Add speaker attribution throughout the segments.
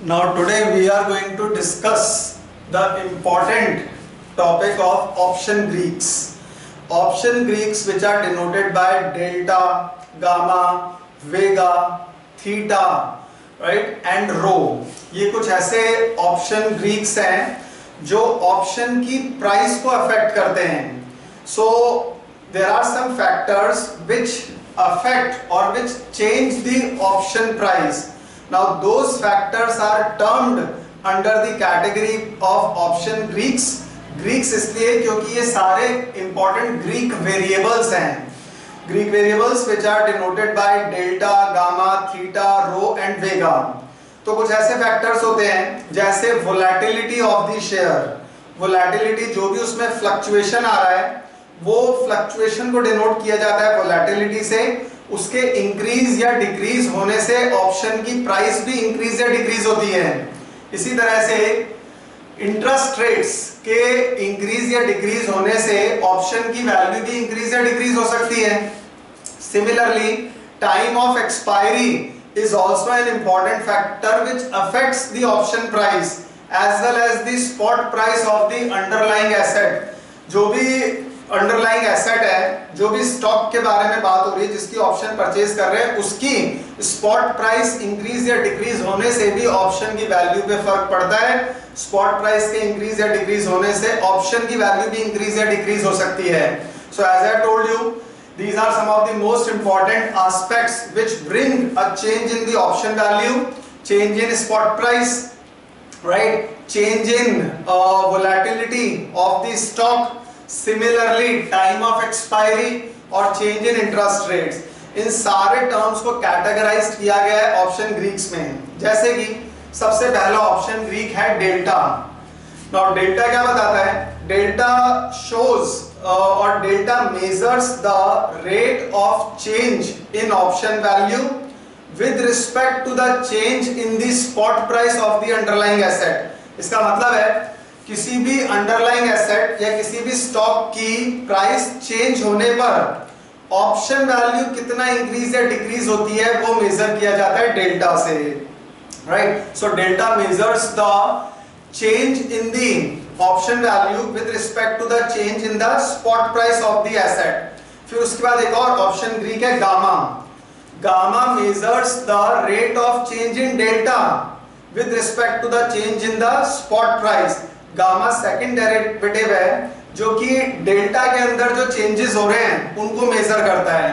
Speaker 1: Now today we are going to discuss the important topic of option Greeks. Option Greeks which are denoted by delta, gamma, vega, theta, right, and rho. ये कुछ ऐसे option Greeks हैं जो option की price को affect करते हैं. So there are some factors which affect or which change the option price. Now those factors are termed under the category of option Greeks. Greeks इसलिए क्योंकि ये सारे important Greek variables हैं. Greek variables which are denoted by delta, gamma, theta, rho and vega. तो कुछ ऐसे factors होते हैं जैसे volatility of the share. Volatility जो भी उसमें fluctuation आ रहा है वो fluctuation को denote किया जाता है volatility से. उसके इंक्रीज या डिक्रीज होने से ऑप्शन की प्राइस भी इंक्रीज या डिक्रीज होती है. इसी तरह से इंटरेस्ट रेट्स के इंक्रीज या डिक्रीज होने से ऑप्शन की वैल्यू भी इंक्रीज या डिक्रीज हो सकती है. Similarly time of expiry is also an important factor which affects the option price as well as the spot price of the underlying asset. जो भी अंडरलाइंग एसेट है, जो भी स्टॉक के बारे में बात हो रही है, जिसकी ऑप्शन परचेज कर रहे हैं, उसकी स्पॉट प्राइस इंक्रीज या डिक्रीज होने से भी ऑप्शन की वैल्यू पे फर्क पड़ता है. स्पॉट प्राइस के इंक्रीज या डिक्रीज होने से ऑप्शन की वैल्यू भी इंक्रीज या डिक्रीज हो सकती है. So as I told you, these are some of the most important aspects which bring a change in the option value, change in spot price, right, change in volatility of the stock. Similarly, time of expiry और change in interest rates. इन सारे terms को categorise किया गया है option Greeks में. जैसे कि सबसे पहला ऑप्शन ग्रीक है डेल्टा. नाउ डेल्टा क्या बताता है? डेल्टा शोज और delta measures the rate of change in option value with respect to the change in the spot price of the underlying asset. इसका मतलब है किसी भी अंडरलाइंग एसेट या किसी भी स्टॉक की प्राइस चेंज होने पर ऑप्शन वैल्यू कितना इंक्रीज या डिक्रीज होती है वो मेजर किया जाता है डेल्टा से. Right, so delta measures the change in the option value with respect to the change in the spot price of the asset. फिर उसके बाद एक और ऑप्शन ग्रीक है gamma. Gamma measures the rate of change in delta with respect to the change in the spot price. Gamma second derivative है जो कि delta के अंदर जो चेंजेस हो रहे हैं उनको मेजर करता है.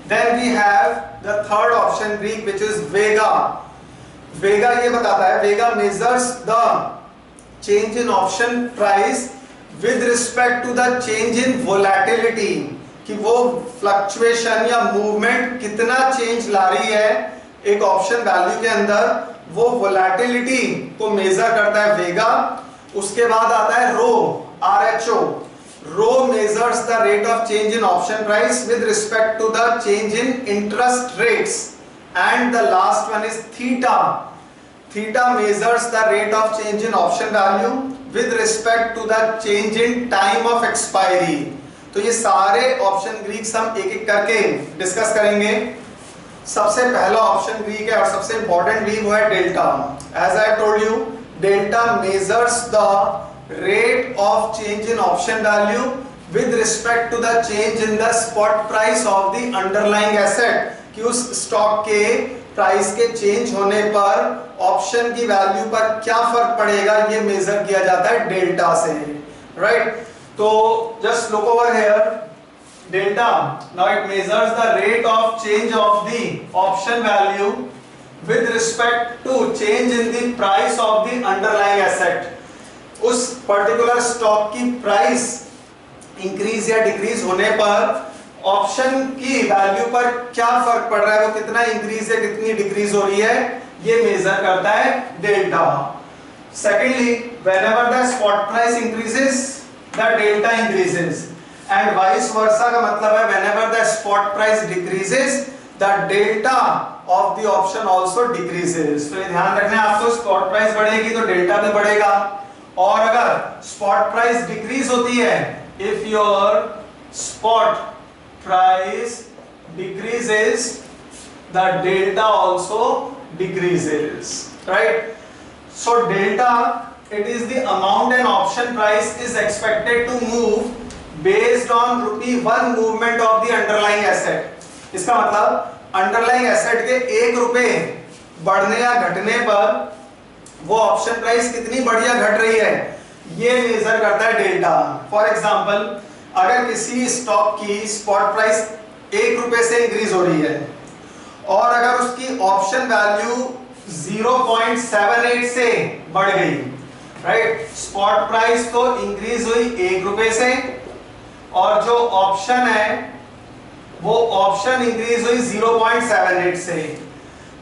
Speaker 1: Then we have the third option Greek which is vega. Vega ये बताता है, vega measures the change in option price with respect to the change in volatility, कि वो फ्लक्चुएशन या मूवमेंट कितना चेंज ला रही है एक ऑप्शन वैल्यू के अंदर, वो वोलेटिलिटी को मेजर करता है वेगा. उसके बाद आता है rho, RHO. Rho measures the rate of change in option price with respect to the change in interest rates. And the last one is theta. Theta measures the rate of change in option value with respect to the change in time of expiry. तो ये सारे option Greeks हम एक एक करके discuss करेंगे. सबसे पहला ऑप्शन ग्रीक है और सबसे इंपॉर्टेंट भी वो है delta. As I told you, delta measures the rate of change in option value with respect to the change in the spot price of the underlying asset, कि उस स्टॉक के price के चेंज होने पर option की value पर क्या फर्क पड़ेगा ये मेजर किया जाता है डेल्टा से. राइट, तो just look over here. Delta, now it measures the rate of change of the option value with respect to change in the price of the underlying asset. उस पर्टिकुलर स्टॉक की प्राइस increase या decrease होने पर option की value पर क्या फर्क पड़ रहा है, वो कितना इंक्रीज या कितनी डिक्रीज हो रही है, ये मेजर करता है delta. Secondly, whenever the spot price increases, the delta increases, and vice versa का मतलब है whenever the spot price decreases, the delta of the option also decreases. तो ये ध्यान रखना है आपको, स्पॉट प्राइस बढ़ेगी तो डेल्टा भी बढ़ेगा, और अगर स्पॉट प्राइस डिक्रीज होती है, if your spot price decreases, the delta also decreases. Right? So delta, it is the amount an option price is expected to move based on ₹1 movement of the underlying asset. इसका मतलब underlying asset के ₹1 बढ़ने या घटने पर वो option price कितनी बढ़ या घट रही है, ये मेजर करता है डेल्टा। फॉर एग्जांपल, अगर किसी स्टॉक की स्पॉट प्राइस ₹1 से इंक्रीज हो रही है और अगर उसकी ऑप्शन वैल्यू 0.78 से बढ़ गई, राइट, स्पॉट प्राइस तो इंक्रीज हुई ₹1 से और जो ऑप्शन है वो ऑप्शन इंक्रीज हुई 0.78 से,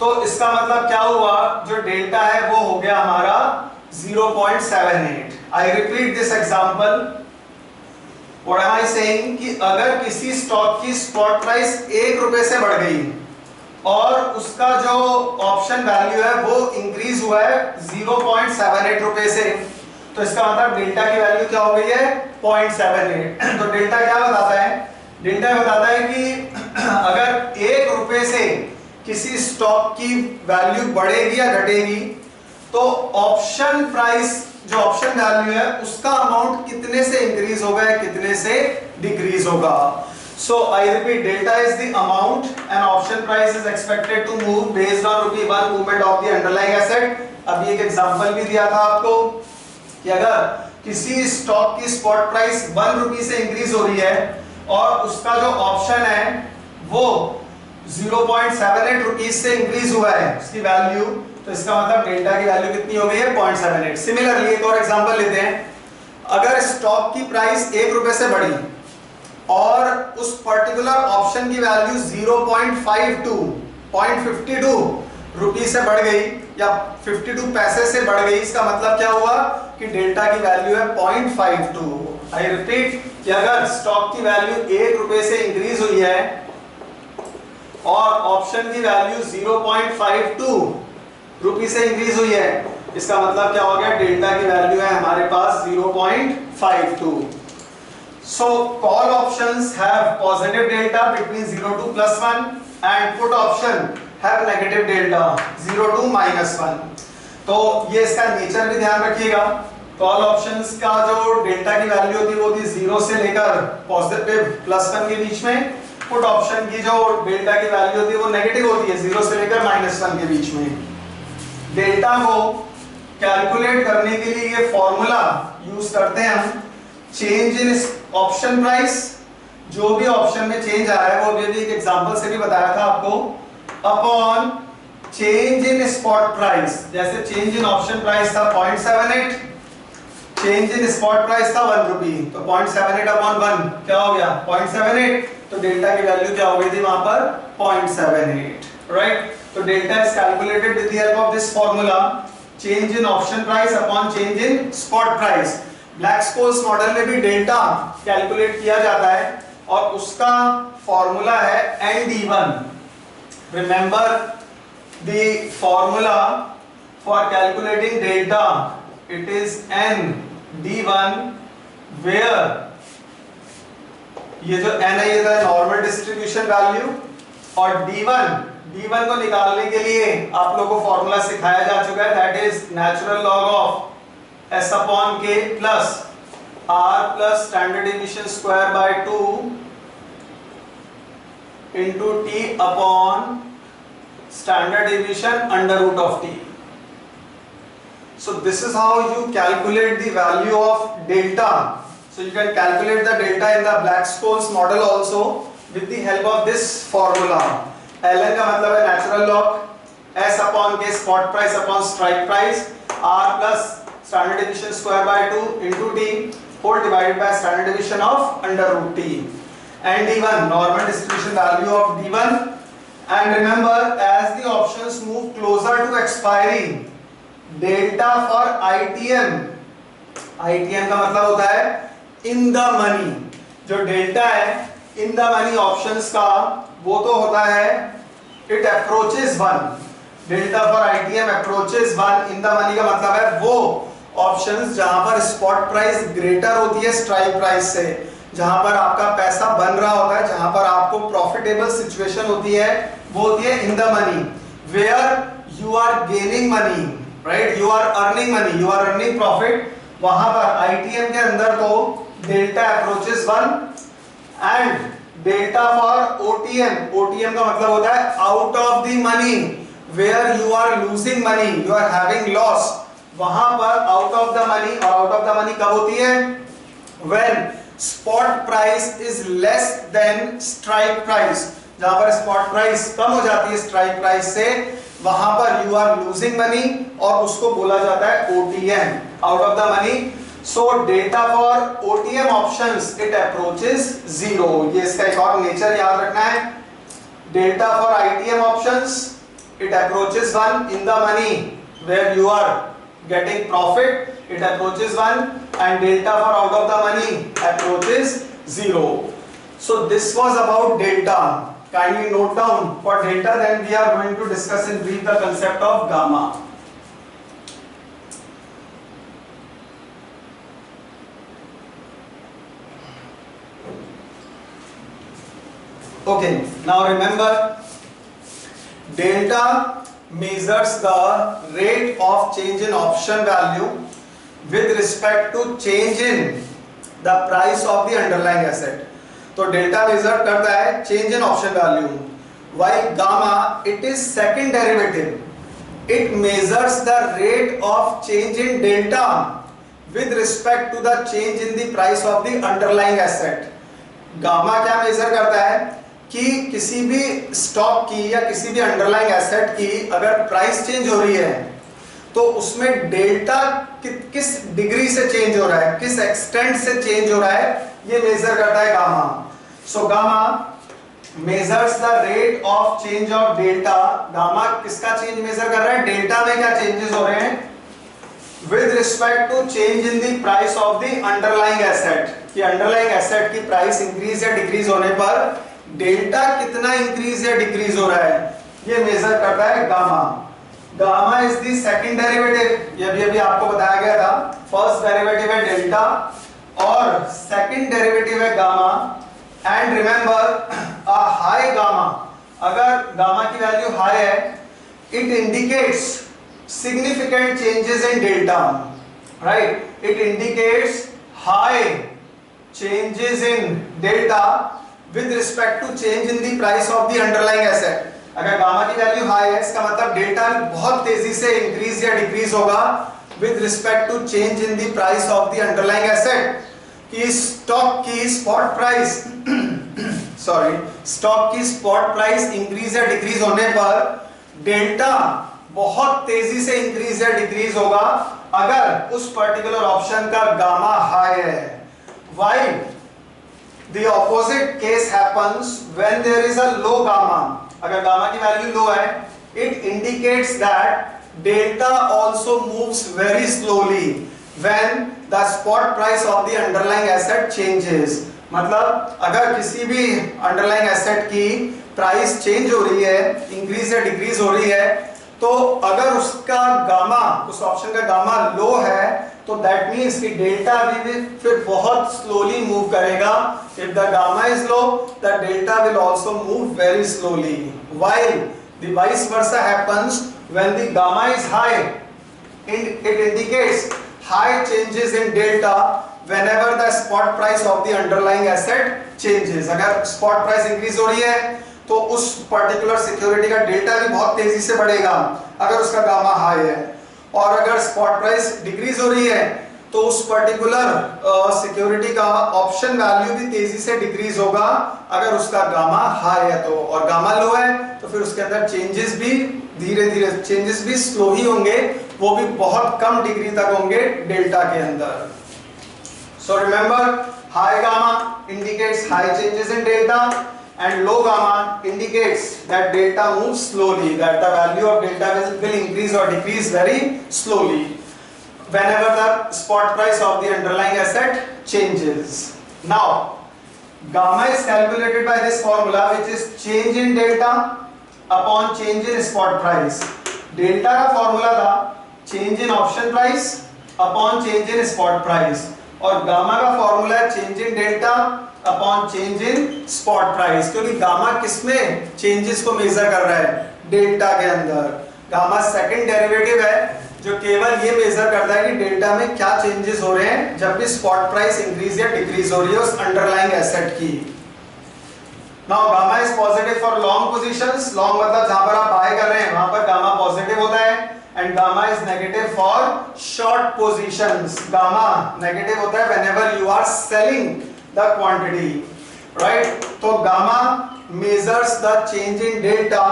Speaker 1: तो इसका मतलब क्या हुआ, जो डेल्टा है वो हो गया हमारा 0.78। I repeat this example, what am I saying कि अगर किसी स्टॉक की स्पॉट प्राइस ₹1 से बढ़ गई और उसका जो ऑप्शन वैल्यू है वो इंक्रीज हुआ है 0.78 से, तो इसका मतलब डेल्टा की वैल्यू क्या हो गई है, 0.78। तो डेल्टा क्या बताता है, डेल्टा बताता है कि अगर ₹1 से किसी स्टॉक की वैल्यू बढ़ेगी या घटेगी तो ऑप्शन प्राइस, जो ऑप्शन वैल्यू है उसका अमाउंट कितने से इंक्रीज होगा या कितने से डिक्रीज होगा। So I repeat, delta is the amount an option price is expected to move based on ₹1 movement of the underlying asset। अभी एक एग्जांपल भी दिया था आपको कि अगर किसी स्टॉक की स्पॉट प्राइस ₹1 से इंक्रीज हो रही है और उसका जो ऑप्शन है वो 0.78 से इंक्रीज हुआ है उसकी वैल्यू, तो इसका मतलब डेल्टा की वैल्यू कितनी हो गई है, 0.78। सिमिलरली एक और एग्जांपल लेते हैं, अगर स्टॉक की प्राइस ₹1 से बढ़ी और उस पर्टिकुलर ऑप्शन की वैल्यू 0.52 रुपी से बढ़ गई या 52 पैसे से बढ़ गई, इसका मतलब क्या हुआ कि डेल्टा की वैल्यू है 0.52। आई रिपीट कि अगर स्टॉक की वैल्यू ₹1 से इंक्रीज हुई है और ऑप्शन की वैल्यू 0.52 रुपी से इंक्रीज हुई है, इसका मतलब क्या हो गया, डेल्टा की वैल्यू है हमारे पास 0.52। So call options have positive delta between 0 to +1 and put option have negative delta 0 to -1। तो ये इसका नेचर भी ध्यान रखिएगा। कॉल ऑप्शंस का जो डेल्टा की वैल्यू होती है वो होती है 0 से लेकर पॉजिटिव +1 के बीच में। पुट ऑप्शन की जो डेल्टा की वैल्यू होती है वो नेगेटिव होती है 0 से लेकर -1 के बीच में। डेल्टा को कैलकुलेट करने के लिए ये फॉर्मूला यूज करते हैं हम, चेंज इन ऑप्शन प्राइस, जो भी ऑप्शन में चेंज आया है वो अभी एक एग्जांपल से भी बताया था आपको, upon change in spot price. जैसे चेंज इन ऑप्शन प्राइस था 0.78, चेंज इन स्पॉट प्राइस था ₹1, तो 0.78 अपॉन 1 क्या हो गया, 0.78। तो डेल्टा की वैल्यू क्या हो गई थी वहां पर, 0.78, राइट। तो delta is calculated with the help of this formula, change in option price upon change in spot price. Black-Scholes model में भी डेल्टा कैलकुलेट किया जाता है और उसका फॉर्मूला है ND1। Remember the formula for calculating delta, it is ND1 where ये जो n है ये नॉर्मल डिस्ट्रीब्यूशन वैल्यू और D1 को निकालने के लिए आप लोगों को फॉर्मूला सिखाया जा चुका है, that is natural log of S upon K plus R plus standard deviation square by 2 into T upon standard deviation under root of T. So this is how you calculate the value of delta. So you can calculate the delta in the Black-Scholes model also with the help of this formula. ln का मतलब है natural log, S upon K spot price upon strike price, R plus standard deviation square by 2 into T whole divided by standard deviation of under root T, and D1 normal distribution value of D1। and remember, as the options move closer to expiry, delta for ITM का मतलब होता है in the money, जो delta है in the money options का वो तो होता है it approaches 1, delta for ITM approaches 1 in the money का मतलब है वो ऑप्शंस जहां पर स्पॉट प्राइस ग्रेटर होती है स्ट्राइक प्राइस से, जहां पर आपका पैसा बन रहा होता है, जहां पर आपको प्रॉफिटेबल सिचुएशन होती है, वो होती है in the money, where you are gaining money right, you are earning money, you are earning profit, वहां पर आईटीएम के अंदर तो delta approaches 1 and delta for OTM, OTM का मतलब होता है out of the money, where you are losing money, you are having loss, वहां पर आउट ऑफ द मनी, और आउट ऑफ द मनी कब होती है, when spot price is less than strike price, जहां पर स्पॉट प्राइस कम हो जाती है स्ट्राइक प्राइस से, वहां पर यू आर लूजिंग मनी और उसको बोला जाता है OTM, out of the money. So डेटा for OTM options it approaches 0, ये इसका एक और नेचर याद रखना है। डेटा for ITM options it approaches 1 in the money where you are getting profit, it approaches 1, and delta for out of the money approaches 0. So this was about delta. Kindly note down for delta, then we are going to discuss in brief the concept of gamma. Okay, now remember, delta measures the rate of change in option value with respect to change in the price of the underlying asset. तो delta major करता है change in option value, while gamma it is second derivative, it measures the rate of change in delta with respect to the change in the price of the underlying asset. Gamma क्या major करता है कि किसी भी stock की या किसी भी अंडरलाइंग एसेट की अगर प्राइस चेंज हो रही है तो उसमें डेल्टा किस डिग्री से चेंज हो रहा है, किस एक्सटेंट से चेंज हो रहा है, ये मेजर करता है gamma. So gamma measures the rate of change of delta. Gamma किसका चेंज मेजर कर रहा है, डेल्टा में क्या चेंजेस हो रहे हैं with respect to change in the price of the underlying asset, कि अंडरलाइंग एसेट की प्राइस इंक्रीज या डिक्रीज होने पर डेल्टा कितना इंक्रीज या डिक्रीज हो रहा है, ये मेजर करता है gamma. Gamma is the second derivative, ये भी अभी आपको बताया गया था, फर्स्ट डेरिवेटिव है डेल्टा और सेकंड डेरिवेटिव है gamma. And remember a high gamma, अगर गामा की वैल्यू हाई है, it indicates significant changes in delta, right, it indicates high changes in delta with respect to change in the price of the underlying asset। अगर gamma की value high है, इसका मतलब delta बहुत तेजी से इंक्रीज या डिक्रीज होगा with respect to change in the price of the underlying asset। कि स्टॉक की स्पॉट प्राइस स्टॉक की स्पॉट प्राइस इंक्रीज या डिक्रीज होने पर डेल्टा बहुत तेजी से इंक्रीज या डिक्रीज होगा अगर उस पर्टिकुलर ऑप्शन का गामा हाई है। While the opposite case happens when there is a low gamma, अगर गामा की वैल्यू लो है, it indicates that delta also moves very slowly when the spot price of the underlying asset changes। मतलब अगर किसी भी underlying asset की price change हो रही है, इंक्रीज या डिक्रीज हो रही है, तो अगर उसका गामा, उस ऑप्शन का गामा लो है, तो दैट मीन्स कि डेल्टा भी फिर बहुत स्लोली मूव करेगा। If the gamma is low, the delta will also move very slowly, while the vice versa happens when the gamma is high, it indicates high changes in delta whenever the spot price of the underlying asset changes। अगर spot price increase हो रही है तो उस particular security का delta भी बहुत तेजी से बढ़ेगा अगर उसका गामा हाई है, और अगर स्पॉट प्राइस डिक्रीज हो रही है तो उस पर्टिकुलर सिक्योरिटी का ऑप्शन वैल्यू भी तेजी से डिक्रीज होगा अगर उसका गामा हाई है तो, और गामा लो है तो फिर उसके अंदर चेंजेस भी धीरे धीरे, चेंजेस भी स्लो ही होंगे, वो भी बहुत कम डिग्री तक होंगे डेल्टा के अंदर। So remember, high gamma indicates high changes in delta and low gamma indicates that delta moves slowly, that the value of delta will increase or decrease very slowly whenever the spot price of the underlying asset changes. Now, gamma is calculated by this formula, which is change in delta upon change in spot price. Delta का formula था change in option price upon change in spot price, और gamma का formula है change in delta upon change in spot price, क्योंकि gamma किसमें changes को major कर रहा है, डेल्टा के अंदर। गामा सेकंड डेरिवेटिव है जो केवल ये मेजर करता है कि डेल्टा में क्या चेंजेस हो रहे हैं जब भी स्पॉट प्राइस इंक्रीज या डिक्रीज हो रही है उस अंडरलाइंग एसेट की। Now gamma is positive for long positions, long मतलब जहां पर आप बाय कर रहे हैं वहां पर गामा पॉजिटिव होता है, and gamma is negative for short positions, gamma negative होता है whenever you are selling the quantity, right. तो gamma measures the change in delta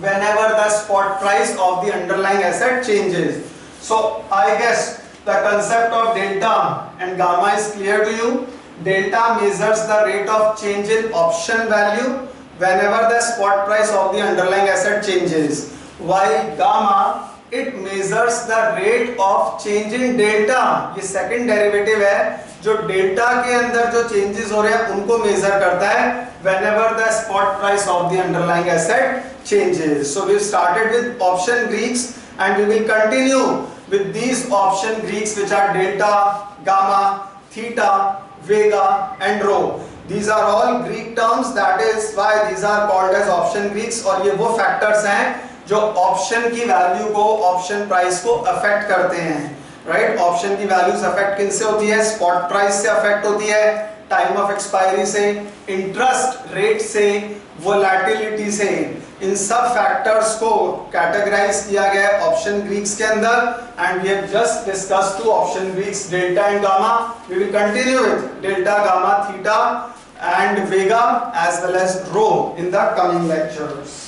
Speaker 1: whenever the spot price of the underlying asset changes. So I guess the concept of delta and gamma is clear to you. Delta measures the rate of change in option value whenever the spot price of the underlying asset changes, while gamma it measures the rate of change in delta. ये second derivative है जो delta के अंदर जो changes हो रहे हैं उनको मेजर करता है whenever the spot price of the underlying asset changes. So we started with option Greeks and we will continue with these option Greeks which are delta, gamma, theta, vega and rho. These are all Greek terms, that is why these are called as option Greeks. और ये वो factors हैं जो option की value को, option price को affect करते हैं, राइट। ऑप्शन की वैल्यूज अफेक्ट किनसे होती है? स्पॉट प्राइस से अफेक्ट होती है, टाइम ऑफ एक्सपायरी से, इंटरेस्ट रेट से, वोलेटिलिटी से। इन सब फैक्टर्स को कैटेगराइज किया गया है ऑप्शन ग्रीक्स के अंदर, and we have just discussed two option Greeks delta and gamma. We will continue with delta, gamma, theta and vega as well as rho in the coming lectures.